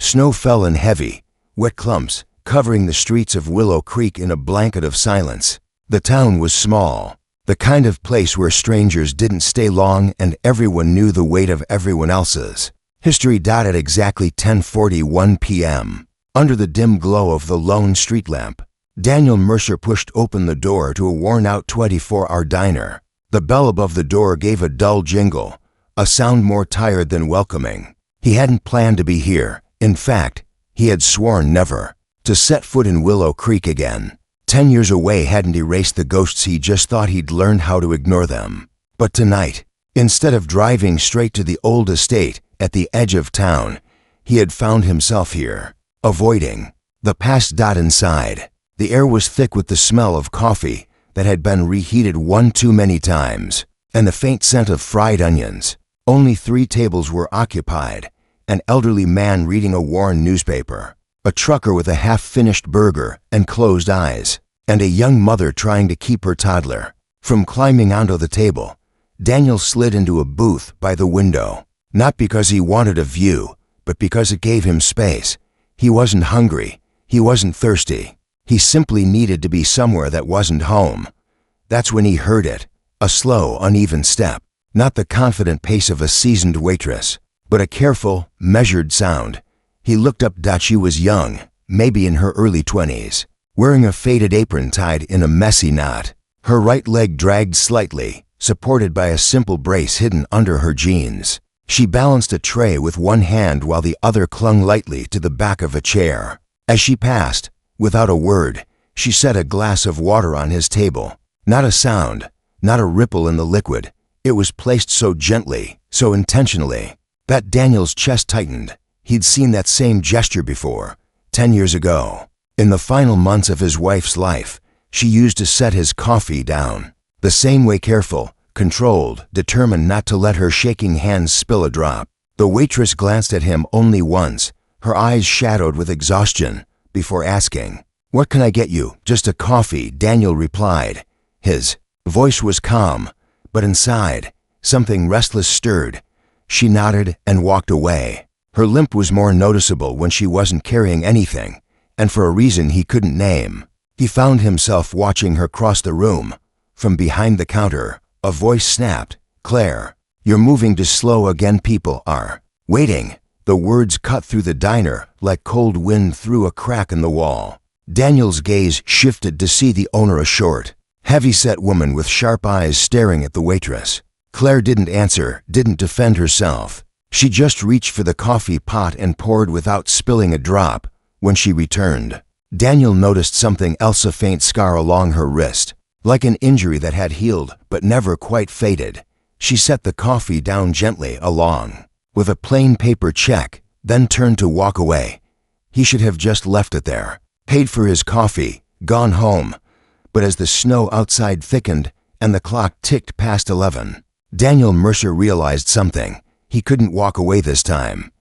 Snow fell in heavy, wet clumps, covering the streets of Willow Creek in a blanket of silence. The town was small, the kind of place where strangers didn't stay long and everyone knew the weight of everyone else's. History. At exactly 10:41 p.m., under the dim glow of the lone street lamp, Daniel Mercer pushed open the door to a worn-out 24-hour diner. The bell above the door gave a dull jingle, a sound more tired than welcoming. He hadn't planned to be here. In fact, he had sworn never to set foot in Willow Creek again. 10 years away hadn't erased the ghosts. He just thought he'd learned how to ignore them. But tonight, instead of driving straight to the old estate at the edge of town, he had found himself here, avoiding the past. Inside, the air was thick with the smell of coffee that had been reheated one too many times, and the faint scent of fried onions. Only 3 tables were occupied: an elderly man reading a worn newspaper, a trucker with a half-finished burger and closed eyes, and a young mother trying to keep her toddler from climbing onto the table. Daniel slid into a booth by the window, not because he wanted a view, but because it gave him space. He wasn't hungry, he wasn't thirsty. He simply needed to be somewhere that wasn't home. That's when he heard it, a slow, uneven step, not the confident pace of a seasoned waitress, but a careful, measured sound. He looked up. She was young, maybe in her early 20s, wearing a faded apron tied in a messy knot. Her right leg dragged slightly, supported by a simple brace hidden under her jeans. She balanced a tray with one hand while the other clung lightly to the back of a chair. As she passed, without a word, she set a glass of water on his table. Not a sound, not a ripple in the liquid. It was placed so gently, so intentionally, that Daniel's chest tightened. He'd seen that same gesture before, 10 years ago. In the final months of his wife's life, she used to set his coffee down. The same way, careful, controlled, determined not to let her shaking hands spill a drop. The waitress glanced at him only once, her eyes shadowed with exhaustion, before asking, "What can I get you?" "Just a coffee," Daniel replied. His voice was calm, but inside, something restless stirred. She nodded and walked away. Her limp was more noticeable when she wasn't carrying anything, and for a reason he couldn't name. He found himself watching her cross the room. From behind the counter, a voice snapped, "Claire, you're moving too slow again. People are waiting." The words cut through the diner like cold wind through a crack in the wall. Daniel's gaze shifted to see the owner, a short, heavy-set woman with sharp eyes staring at the waitress. Claire didn't answer, didn't defend herself. She just reached for the coffee pot and poured without spilling a drop. When she returned, Daniel noticed something else: a faint scar along her wrist, like an injury that had healed but never quite faded. She set the coffee down gently, along with a plain paper check, then turned to walk away. He should have just left it there, paid for his coffee, gone home. But as the snow outside thickened and the clock ticked past 11, Daniel Mercer realized something. He couldn't walk away this time.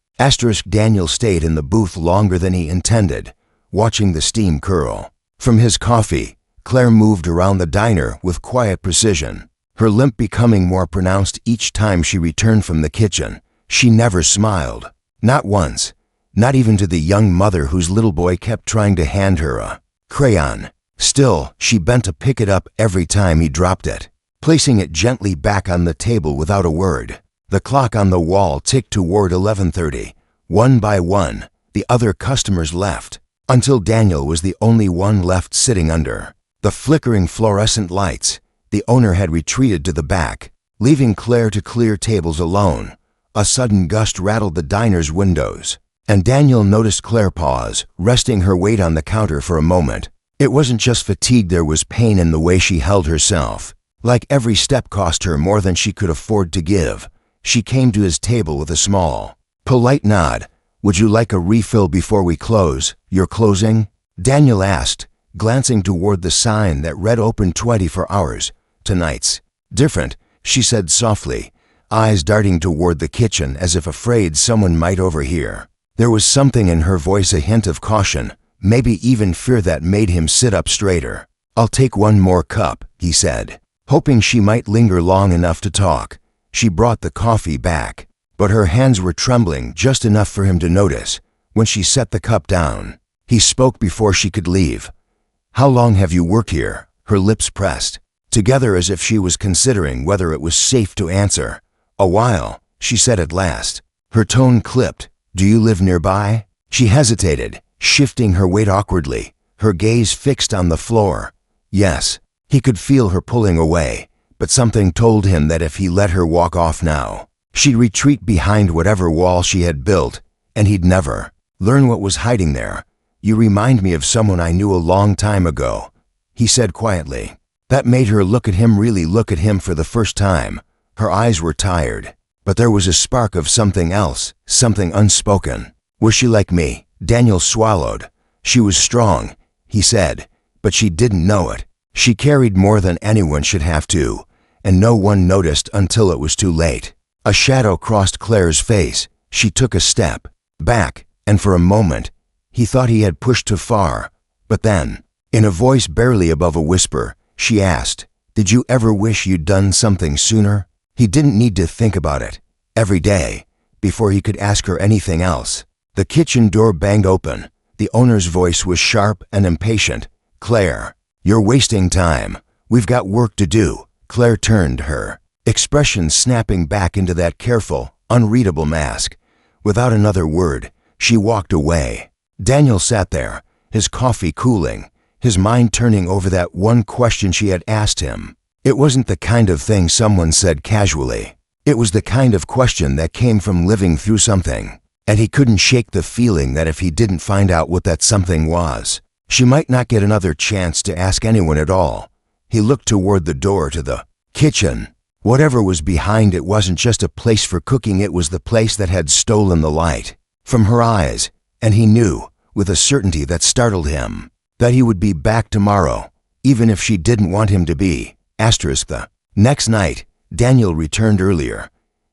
Daniel stayed in the booth longer than he intended, watching the steam curl from his coffee. Claire moved around the diner with quiet precision, her limp becoming more pronounced each time she returned from the kitchen. She never smiled, not once, not even to the young mother whose little boy kept trying to hand her a crayon. Still, she bent to pick it up every time he dropped it, placing it gently back on the table without a word. The clock on the wall ticked toward 11:30. One by one, the other customers left, until Daniel was the only one left sitting under the flickering fluorescent lights. The owner had retreated to the back, leaving Claire to clear tables alone. A sudden gust rattled the diner's windows, and Daniel noticed Claire pause, resting her weight on the counter for a moment. It wasn't just fatigue, there was pain in the way she held herself. Like every step cost her more than she could afford to give. She came to his table with a small, polite nod. "Would you like a refill before we close? You're closing?" Daniel asked, glancing toward the sign that read open 24 hours. "Tonight's different," she said softly, eyes darting toward the kitchen as if afraid someone might overhear. There was something in her voice, a hint of caution, maybe even fear, that made him sit up straighter. "I'll take one more cup," he said, hoping she might linger long enough to talk. She brought the coffee back, but her hands were trembling just enough for him to notice. when she set the cup down. He spoke before she could leave. "How long have you worked here?" Her lips pressed together as if she was considering whether it was safe to answer. "A while," she said at last. Her tone clipped. "Do you live nearby?" She hesitated, shifting her weight awkwardly, her gaze fixed on the floor. "Yes." He could feel her pulling away, but something told him that if he let her walk off now, she'd retreat behind whatever wall she had built, and he'd never learn what was hiding there. "You remind me of someone I knew a long time ago," he said quietly. That made her look at him, really look at him for the first time. Her eyes were tired, but there was a spark of something else, something unspoken. "Was she like me?" Daniel swallowed. "She was strong," he said, "but she didn't know it. She carried more than anyone should have to, and no one noticed until it was too late." A shadow crossed Claire's face. She took a step back, and for a moment, he thought he had pushed too far. But then, in a voice barely above a whisper, she asked, "Did you ever wish you'd done something sooner?" He didn't need to think about it. Every day, before he could ask her anything else. The kitchen door banged open. The owner's voice was sharp and impatient. "Claire, you're wasting time. We've got work to do." Claire turned, her expression snapping back into that careful, unreadable mask. Without another word, she walked away. Daniel sat there, his coffee cooling, his mind turning over that one question she had asked him. It wasn't the kind of thing someone said casually. It was the kind of question that came from living through something, and he couldn't shake the feeling that if he didn't find out what that something was, she might not get another chance to ask anyone at all. He looked toward the door to the kitchen. Whatever was behind it wasn't just a place for cooking, it was the place that had stolen the light from her eyes, and he knew, with a certainty that startled him, that he would be back tomorrow, even if she didn't want him to be. The next night, Daniel returned earlier.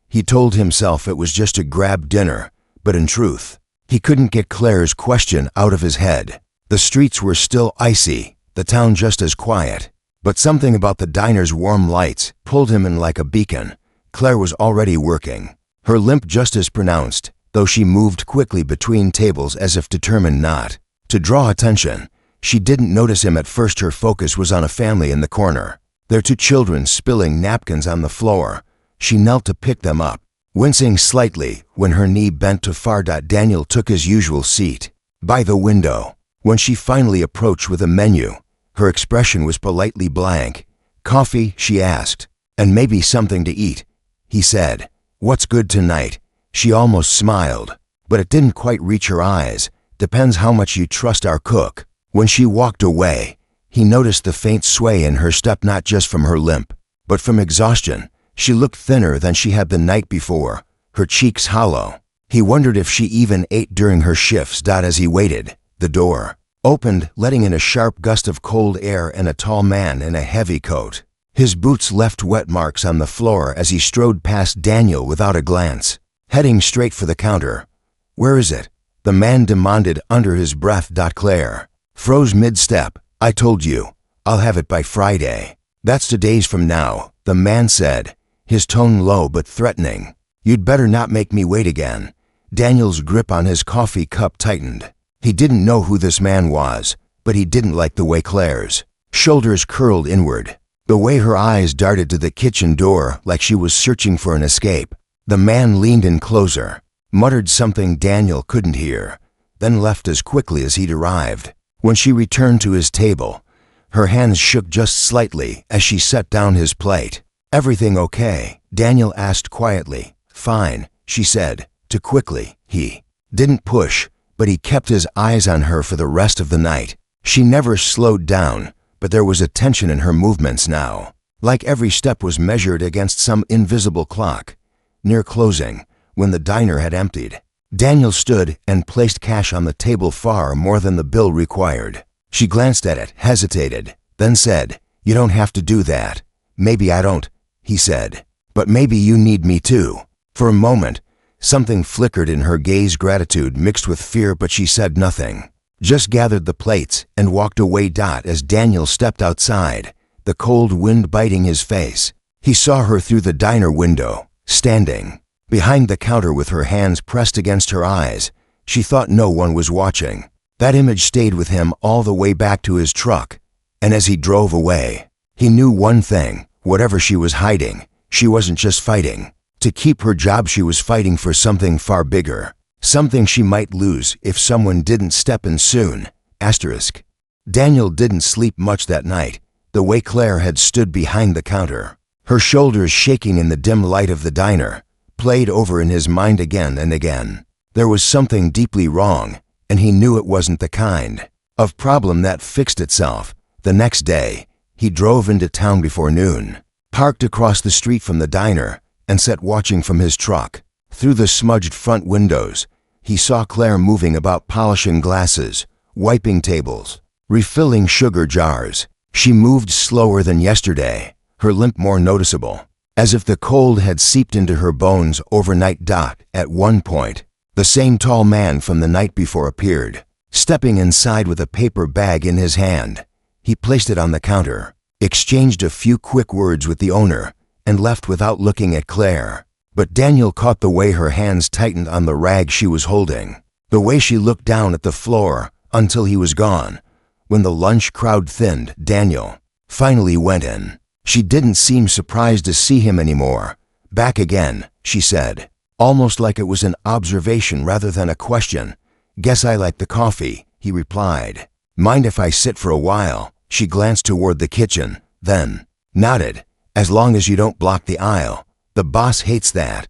He told himself it was just to grab dinner, but in truth, he couldn't get Claire's question out of his head. The streets were still icy, the town just as quiet, but something about the diner's warm lights pulled him in like a beacon. Claire was already working, her limp just as pronounced, though she moved quickly between tables as if determined not to draw attention. She didn't notice him at first. Her focus was on a family in the corner, their two children spilling napkins on the floor. She knelt to pick them up, wincing slightly when her knee bent too far. Daniel took his usual seat by the window. When she finally approached with a menu, her expression was politely blank. "Coffee?" she asked. "And maybe something to eat," he said. "What's good tonight?" She almost smiled, but it didn't quite reach her eyes. "Depends how much you trust our cook." When she walked away, he noticed the faint sway in her step, not just from her limp, but from exhaustion. She looked thinner than she had the night before, her cheeks hollow. He wondered if she even ate during her shifts. As he waited, the door opened, letting in a sharp gust of cold air and a tall man in a heavy coat. His boots left wet marks on the floor as he strode past Daniel without a glance, heading straight for the counter. "Where is it?" the man demanded under his breath. Claire froze mid-step. "I told you, I'll have it by Friday." "That's 2 days from now," the man said, his tone low but threatening. "You'd better not make me wait again." Daniel's grip on his coffee cup tightened. He didn't know who this man was, but he didn't like the way Claire's shoulders curled inward, the way her eyes darted to the kitchen door like she was searching for an escape. The man leaned in closer, muttered something Daniel couldn't hear, then left as quickly as he'd arrived. When she returned to his table, her hands shook just slightly as she set down his plate. "Everything okay?" Daniel asked quietly. "Fine," she said, too quickly. He didn't push, but he kept his eyes on her for the rest of the night. She never slowed down, but there was a tension in her movements now, like every step was measured against some invisible clock. Near closing, when the diner had emptied, Daniel stood and placed cash on the table, far more than the bill required. She glanced at it, hesitated, then said, "You don't have to do that." "Maybe I don't," he said, "but maybe you need me too." For a moment, something flickered in her gaze, gratitude mixed with fear, but she said nothing, just gathered the plates and walked away. As Daniel stepped outside, the cold wind biting his face, he saw her through the diner window, standing behind the counter with her hands pressed against her eyes, She thought no one was watching. That image stayed with him all the way back to his truck. And as he drove away, he knew one thing: whatever she was hiding, she wasn't just fighting to keep her job, she was fighting for something far bigger. Something she might lose if someone didn't step in soon. Asterisk. Daniel didn't sleep much that night, the way Claire had stood behind the counter, her shoulders shaking in the dim light of the diner, played over in his mind again and again. There was something deeply wrong, and he knew it wasn't the kind of problem that fixed itself. The next day, he drove into town before noon, parked across the street from the diner, and sat watching from his truck. Through the smudged front windows, he saw Claire moving about, polishing glasses, wiping tables, refilling sugar jars. She moved slower than yesterday, her limp more noticeable, as if the cold had seeped into her bones overnight. At one point, the same tall man from the night before appeared, stepping inside with a paper bag in his hand. He placed it on the counter, exchanged a few quick words with the owner, and left without looking at Claire. But Daniel caught the way her hands tightened on the rag she was holding, the way she looked down at the floor until he was gone. When the lunch crowd thinned, Daniel finally went in. She didn't seem surprised to see him anymore. "Back again," she said, almost like it was an observation rather than a question. "Guess I like the coffee," he replied. "Mind if I sit for a while?" She glanced toward the kitchen, then nodded. "As long as you don't block the aisle. The boss hates that."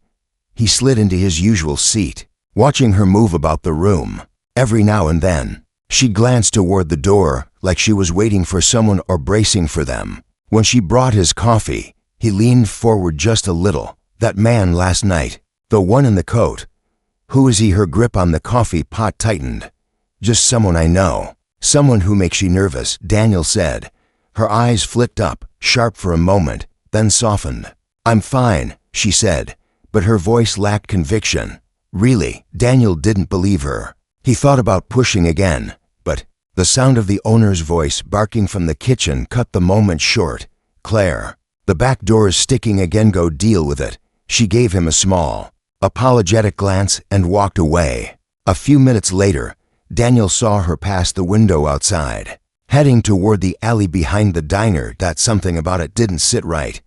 He slid into his usual seat, watching her move about the room. Every now and then, she glanced toward the door like she was waiting for someone or bracing for them. When she brought his coffee, he leaned forward just a little. "That man last night, the one in the coat. Who is he?" Her grip on the coffee pot tightened. "Just someone I know. Someone who makes you nervous," Daniel said. Her eyes flicked up, sharp for a moment, then softened. "I'm fine," she said, but her voice lacked conviction. "Really?" Daniel didn't believe her. He thought about pushing again, but the sound of the owner's voice barking from the kitchen cut the moment short. "Claire, the back door is sticking again. Go deal with it." She gave him a small, apologetic glance and walked away. A few minutes later, Daniel saw her pass the window outside, heading toward the alley behind the diner. Something about it didn't sit right.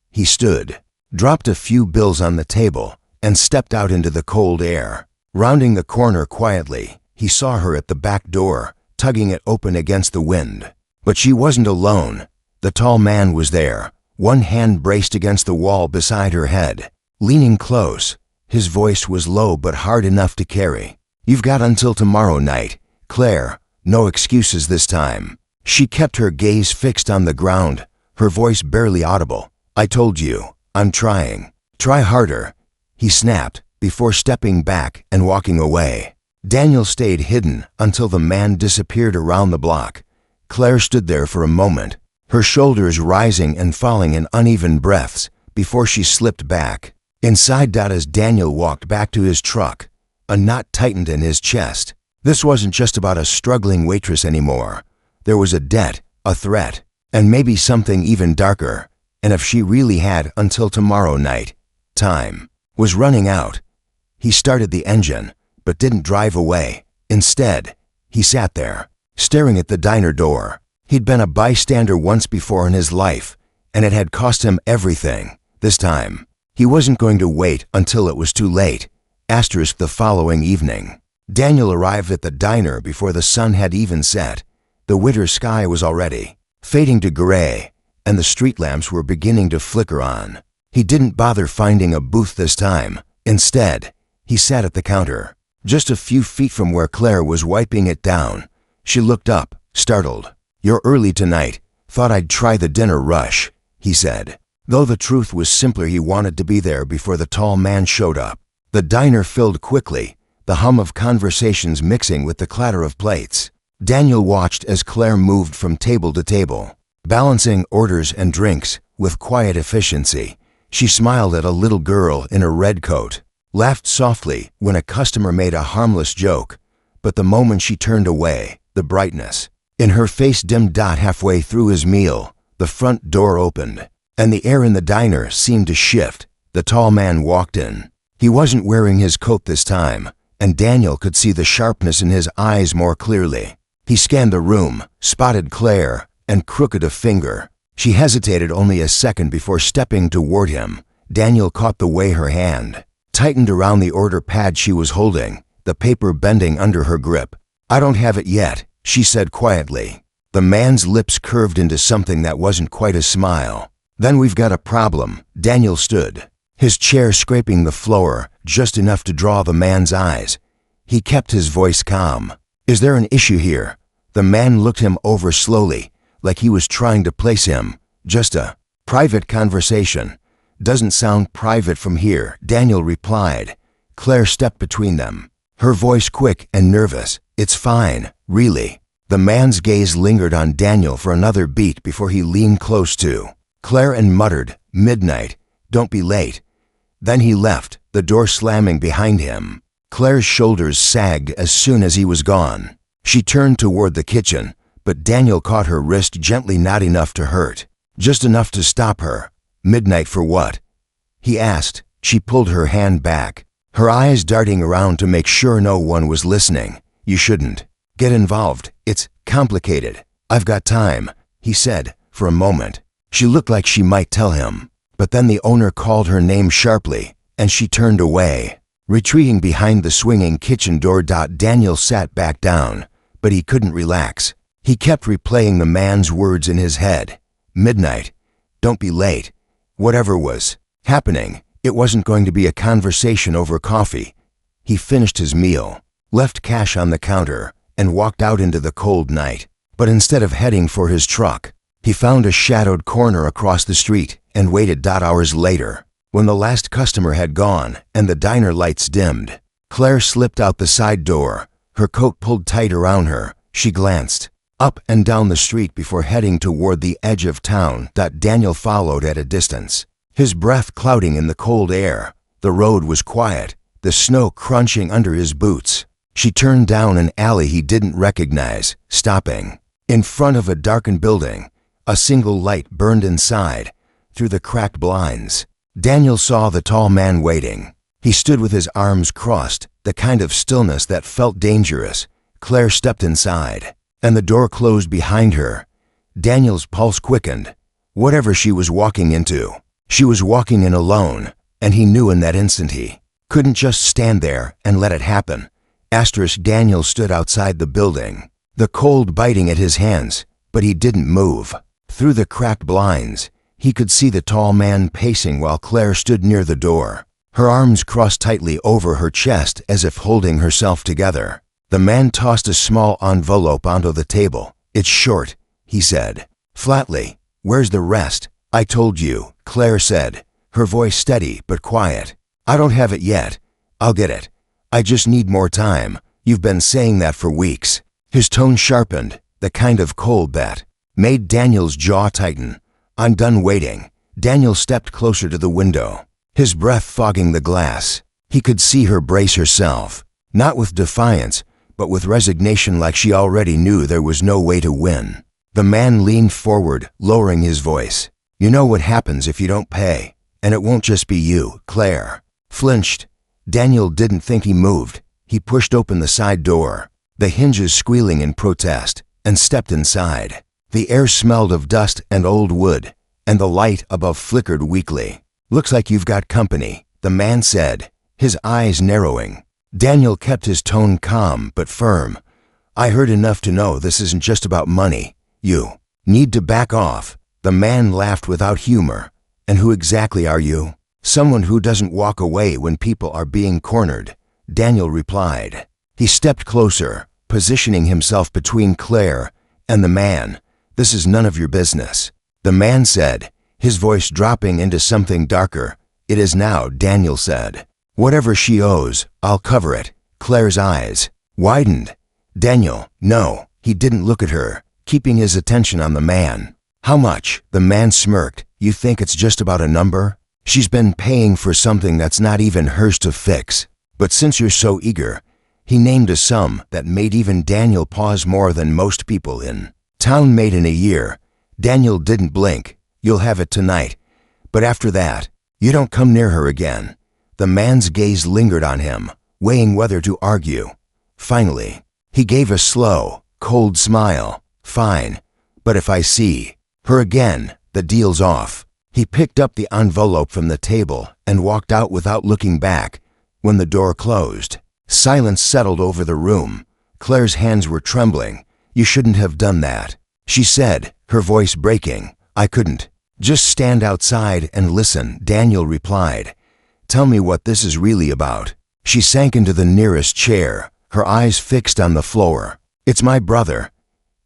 He stood, dropped a few bills on the table, and stepped out into the cold air. Rounding the corner quietly, he saw her at the back door, tugging it open against the wind. But she wasn't alone. The tall man was there, one hand braced against the wall beside her head, leaning close. His voice was low but hard enough to carry. "You've got until tomorrow night, Claire. No excuses this time." She kept her gaze fixed on the ground, her voice barely audible. "I told you, I'm trying. Try harder," he snapped, before stepping back and walking away. Daniel stayed hidden until the man disappeared around the block. Claire stood there for a moment, her shoulders rising and falling in uneven breaths, before she slipped back inside. As Daniel walked back to his truck, a knot tightened in his chest. This wasn't just about a struggling waitress anymore. There was a debt, a threat, and maybe something even darker. And if she really had until tomorrow night, time was running out. He started the engine, but didn't drive away. Instead, he sat there, staring at the diner door. He'd been a bystander once before in his life, and it had cost him everything. This time, he wasn't going to wait until it was too late. Asterisk. The following evening, Daniel arrived at the diner before the sun had even set. The winter sky was already fading to gray, and the street lamps were beginning to flicker on. He didn't bother finding a booth this time. Instead, he sat at the counter, just a few feet from where Claire was wiping it down. She looked up, startled. "You're early tonight. Thought I'd try the dinner rush," he said. Though the truth was simpler, he wanted to be there before the tall man showed up. The diner filled quickly, the hum of conversations mixing with the clatter of plates. Daniel watched as Claire moved from table to table, balancing orders and drinks with quiet efficiency. She smiled at a little girl in a red coat, laughed softly when a customer made a harmless joke, but the moment she turned away, the brightness in her face dimmed. Halfway through his meal, the front door opened, and the air in the diner seemed to shift. The tall man walked in. He wasn't wearing his coat this time. and Daniel could see the sharpness in his eyes more clearly. He scanned the room, spotted Claire, and crooked a finger. She hesitated only a second before stepping toward him. Daniel caught the way her hand tightened around the order pad she was holding, the paper bending under her grip. "I don't have it yet," she said quietly. The man's lips curved into something that wasn't quite a smile. "Then we've got a problem." Daniel stood, his chair scraping the floor just enough to draw the man's eyes. He kept his voice calm. "Is there an issue here?" The man looked him over slowly, like he was trying to place him. "Just a private conversation." "Doesn't sound private from here," Daniel replied. Claire stepped between them, her voice quick and nervous. "It's fine, really." The man's gaze lingered on Daniel for another beat before he leaned close to Claire and muttered, "Midnight, don't be late." Then he left, the door slamming behind him. Claire's shoulders sagged as soon as he was gone. She turned toward the kitchen, but Daniel caught her wrist gently, not enough to hurt, just enough to stop her. "Midnight for what?" he asked. She pulled her hand back, her eyes darting around to make sure no one was listening. "You shouldn't get involved. It's complicated." "I've got time," he said. For a moment, she looked like she might tell him, but then the owner called her name sharply, and she turned away. Retreating behind the swinging kitchen door, Daniel sat back down, but he couldn't relax. He kept replaying the man's words in his head. "Midnight, don't be late." Whatever was happening, it wasn't going to be a conversation over coffee. He finished his meal, left cash on the counter, and walked out into the cold night. But instead of heading for his truck, he found a shadowed corner across the street and waited. Hours later, when the last customer had gone and the diner lights dimmed, Claire slipped out the side door, her coat pulled tight around her. She glanced up and down the street before heading toward the edge of town. Daniel followed at a distance, his breath clouding in the cold air. The road was quiet, the snow crunching under his boots. She turned down an alley he didn't recognize, stopping in front of a darkened building. A single light burned inside, through the cracked blinds. Daniel saw the tall man waiting. He stood with his arms crossed, the kind of stillness that felt dangerous. Claire stepped inside, and the door closed behind her. Daniel's pulse quickened. Whatever she was walking into, she was walking in alone, and he knew in that instant he couldn't just stand there and let it happen. Daniel stood outside the building, the cold biting at his hands, but he didn't move. Through the cracked blinds, he could see the tall man pacing while Claire stood near the door, her arms crossed tightly over her chest as if holding herself together. The man tossed a small envelope onto the table. "It's short," he said, flatly. "Where's the rest?" "I told you," Claire said, her voice steady but quiet. "I don't have it yet. I'll get it. I just need more time. You've been saying that for weeks." His tone sharpened, the kind of cold that made Daniel's jaw tighten. "I'm done waiting." Daniel stepped closer to the window, his breath fogging the glass. He could see her brace herself, not with defiance, but with resignation, like she already knew there was no way to win. The man leaned forward, lowering his voice. "You know what happens if you don't pay, and it won't just be you." Claire flinched. Daniel didn't think he moved. He pushed open the side door, the hinges squealing in protest, and stepped inside. The air smelled of dust and old wood, and the light above flickered weakly. "Looks like you've got company," the man said, his eyes narrowing. Daniel kept his tone calm but firm. "I heard enough to know this isn't just about money. You need to back off." The man laughed without humor. "And who exactly are you?" "Someone who doesn't walk away when people are being cornered," Daniel replied. He stepped closer, positioning himself between Claire and the man. "This is none of your business," the man said, his voice dropping into something darker. "It is now," Daniel said. "Whatever she owes, I'll cover it." Claire's eyes widened. "Daniel, no." He didn't look at her, keeping his attention on the man. "How much?" The man smirked. "You think it's just about a number? She's been paying for something that's not even hers to fix. But since you're so eager," he named a sum that made even Daniel pause. "More than most people in town made in a year." Daniel didn't blink. "You'll have it tonight. But after that, you don't come near her again." The man's gaze lingered on him. weighing whether to argue. Finally, he gave a slow, cold smile. Fine, but if I see her again, the deal's off. He picked up the envelope from the table and walked out without looking back. When the door closed, silence settled over the room. Claire's hands were trembling. "You shouldn't have done that," she said, her voice breaking. "I couldn't. Just stand outside and listen," Daniel replied. "Tell me what this is really about." She sank into the nearest chair, her eyes fixed on the floor. "It's my brother.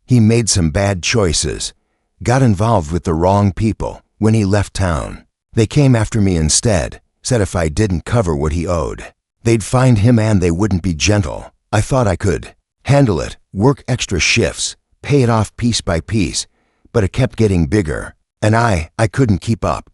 He made some bad choices. Got involved with the wrong people when he left town. They came after me instead, said if I didn't cover what he owed, they'd find him and they wouldn't be gentle. I thought I could handle it, work extra shifts, pay it off piece by piece, but it kept getting bigger, and I couldn't keep up."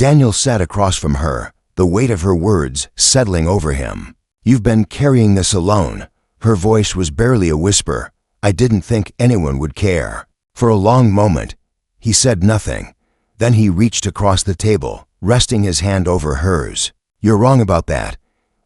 Daniel sat across from her, the weight of her words settling over him. "You've been carrying this alone." Her voice was barely a whisper. "I didn't think anyone would care." For a long moment, he said nothing. Then he reached across the table, resting his hand over hers. "You're wrong about that."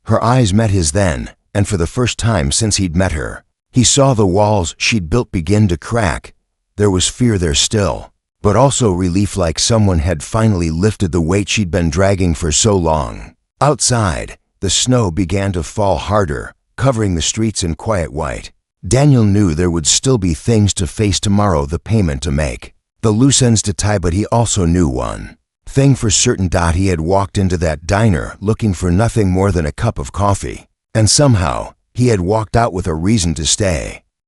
Her eyes met his then, and for the first time since he'd met her, he saw the walls she'd built begin to crack. There was fear there still, but also relief, like someone had finally lifted the weight she'd been dragging for so long. Outside, the snow began to fall harder, covering the streets in quiet white. Daniel knew there would still be things to face tomorrow, the payment to make, the loose ends to tie, but he also knew one thing for certain. He had walked into that diner looking for nothing more than a cup of coffee, and somehow he had walked out with a reason to stay.